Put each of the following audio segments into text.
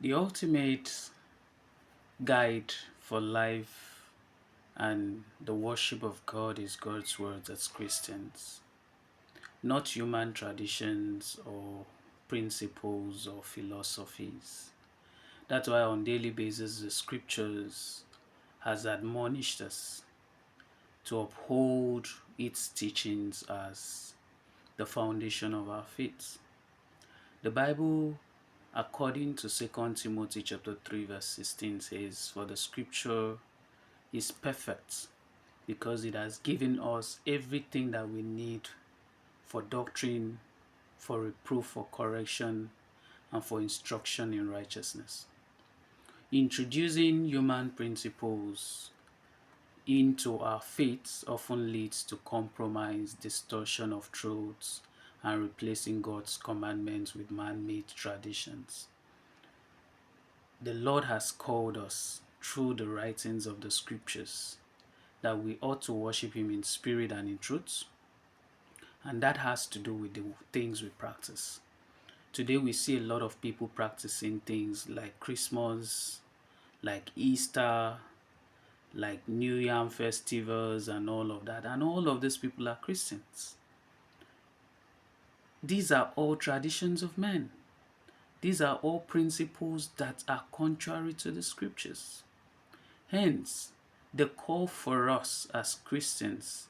The ultimate guide for life and the worship of God is God's word as Christians, not human traditions or principles or philosophies. That's why on daily basis the scriptures has admonished us to uphold its teachings as the foundation of our faith. The Bible, according to 2 Timothy chapter 3 verse 16 says, "For the scripture is perfect because it has given us everything that we need for doctrine, for reproof, for correction, and for instruction in righteousness." Introducing human principles into our faith often leads to compromise, distortion of truths, and replacing God's commandments with man-made traditions. The Lord has called us through the writings of the scriptures that we ought to worship Him in spirit and in truth, and that has to do with the things we practice. Today we see a lot of people practicing things like Christmas, like Easter, like New Yam festivals and all of that, and all of these people are Christians. These are all traditions of men. These are all principles that are contrary to the scriptures. Hence, the call for us as Christians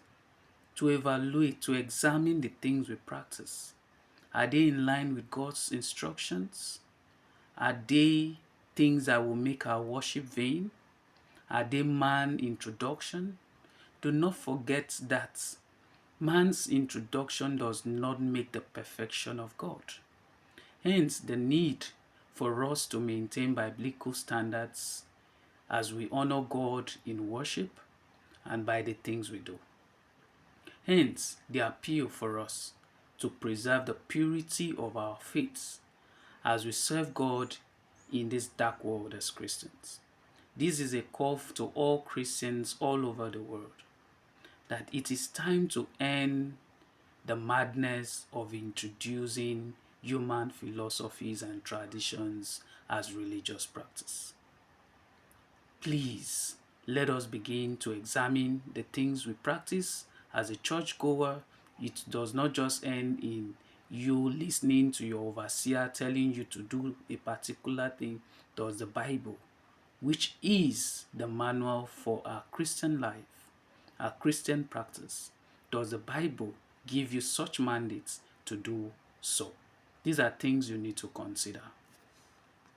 to evaluate, to examine the things we practice. Are they in line with God's instructions? Are they things that will make our worship vain? Are they man introduction? Do not forget that man's introduction does not make the perfection of God. Hence, the need for us to maintain biblical standards as we honor God in worship and by the things we do. Hence, the appeal for us to preserve the purity of our faith as we serve God in this dark world as Christians. This is a call to all Christians all over the world that it is time to end the madness of introducing human philosophies and traditions as religious practice. Please, let us begin to examine the things we practice as a churchgoer. It does not just end in you listening to your overseer telling you to do a particular thing. Does the Bible, which is the manual for our Christian life, our Christian practice, does the Bible give you such mandates to do so? These are things you need to consider.